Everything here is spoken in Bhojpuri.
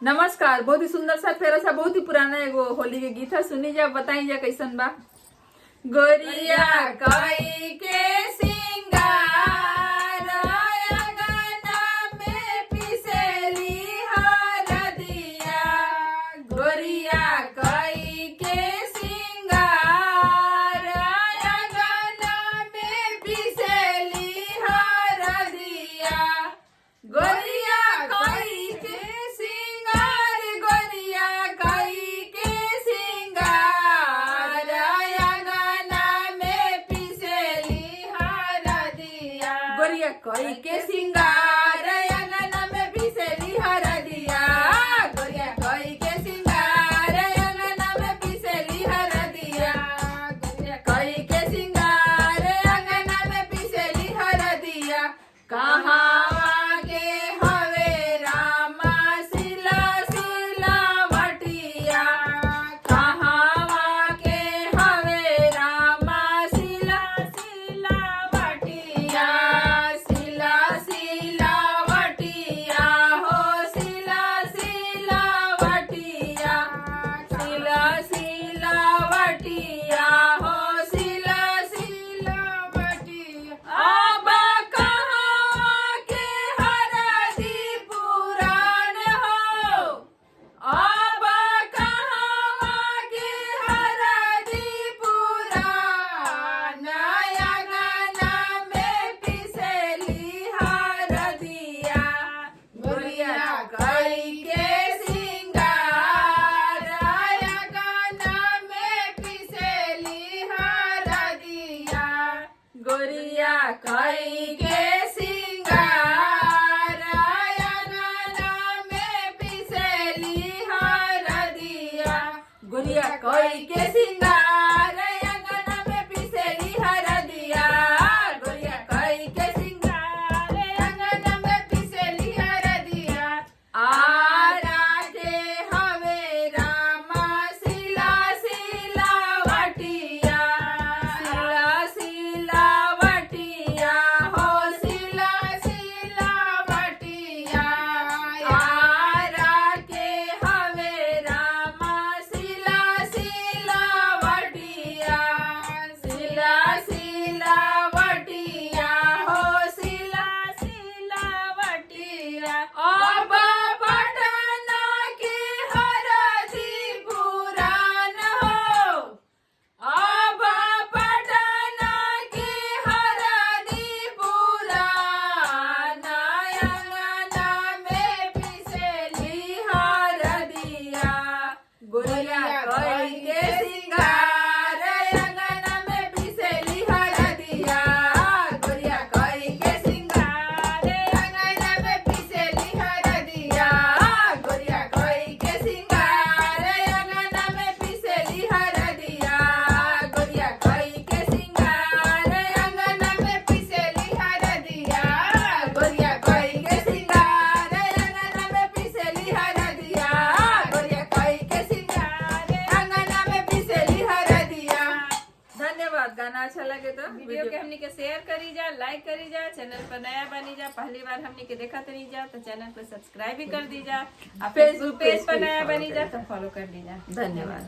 नमस्कार। बहुत ही सुंदर सा फेरा सा बहुत ही पुराना एगो होली के गीत है, सुनी जा, बताई जा कैसन बा। गोरिया कई के सिंगार अंगना में पिसेली हरदिया, गोरिया कई के सिंगार अंगना में पिसेली हरदिया, गोरिया कई के कोई के सिंगार अंगना में पिसेली हरदिया, गोरिया कोई के सिंगार अंगना में पिसेली हरदिया, गोरिया कोई के सिंगार अंगना में पिसेली हरदिया। कहाँ के हवे रामा सिला सिलावटिया, कहाँ के हवे रामा सिला सिलावटिया, गोरिया कई के सिंगार अंगना में पिसेली हरदिया, गोरिया कई के सिंगार अंगना में पिसेली हरदिया, गोरिया कई के सिंगार अंगना में पिसेली हरदिया। आरा के हवे रामा सिला सिलावटिया, गोरिया कोई के सिंगार अंगना में पिसेली हरदिया, गोरिया कोई के सिंगार अंगना में पिसेली हरदिया, गोरिया कोई के सिंगार अंगना में पिसेली हरदिया, गोरिया कोई के सिंगार अंगना में पिसेली हरदिया, गोरिया कोई के सिंगार अंगना में पिसेली हरदिया, गोरिया कोई के धन्यवाद। गाना अच्छा लगे तो वीडियो के हमनी के शेयर करी जा, लाइक करी जा, चैनल पर नया बनी जा, पहली बार हमनी के देखा तो नहीं जा तो चैनल पर सब्सक्राइब भी कर दी जा, फेसबुक पेज पर नया बनी जा तो फॉलो कर दी जा। धन्यवाद।